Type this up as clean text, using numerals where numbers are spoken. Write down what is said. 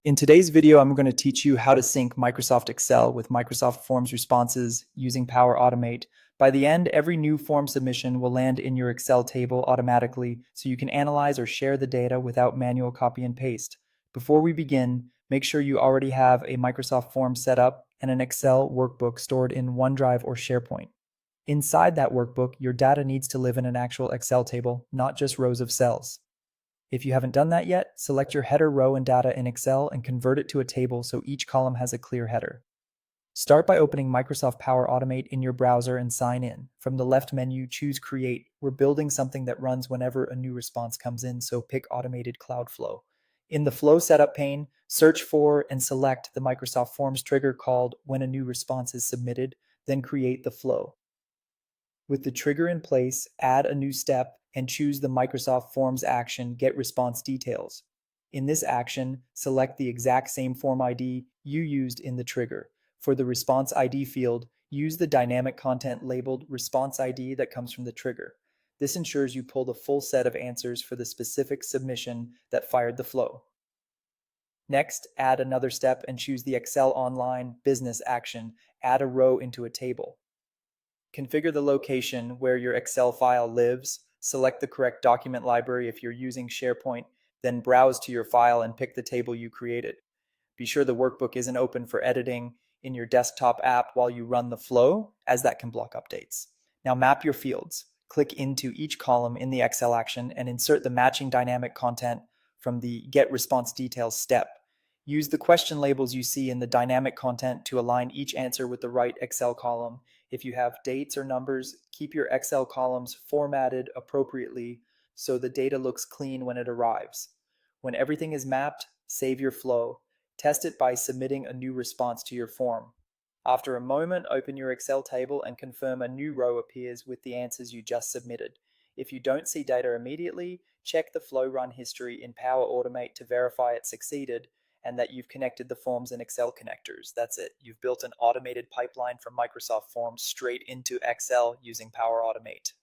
In today's video, I'm going to teach you how to sync Microsoft Excel with Microsoft Forms responses using PowerAutomate. By the end, every new form submission will land in your Excel table automatically, so you can analyze or share the data without manual copy and paste. Before we begin, make sure you already have a Microsoft Form set up and an Excel workbook stored in OneDrive or Sharepoint. Inside that workbook, your data needs to live in an actual Excel table, not just rows of cells. If you haven't done that yet, select your header row and data in Excel and convert it to a table so each column has a clear header. Start by opening Microsoft Power Automate in your browser and sign in. From the left menu, choose Create. We're building something that runs whenever a new response comes in, so pick Automated Cloud Flow. In the Flow Setup pane, search for and select the Microsoft Forms trigger called When a New Response is Submitted, then create the flow. With the trigger in place, add a new step and choose the Microsoft Forms action Get Response Details. In this action, select the exact same form ID you used in the trigger. For the Response ID field, use the dynamic content labeled Response ID that comes from the trigger. This ensures you pull the full set of answers for the specific submission that fired the flow. Next, add another step and choose the Excel Online Business action, Add a row into a table. Configure the location where your Excel file lives, select the correct document library if you're using SharePoint, then browse to your file and pick the table you created. Be sure the workbook isn't open for editing in your desktop app while you run the flow, as that can block updates. Now map your fields. Click into each column in the Excel action and insert the matching dynamic content from the Get Response Details step. Use the question labels you see in the dynamic content to align each answer with the right Excel column. If you have dates or numbers, keep your Excel columns formatted appropriately so the data looks clean when it arrives. When everything is mapped, save your flow. Test it by submitting a new response to your form. After a moment, open your Excel table and confirm a new row appears with the answers you just submitted. If you don't see data immediately, check the flow run history in Power Automate to verify it succeeded and that you've connected the Forms and Excel connectors. That's it. You've built an automated pipeline from Microsoft Forms straight into Excel using Power Automate.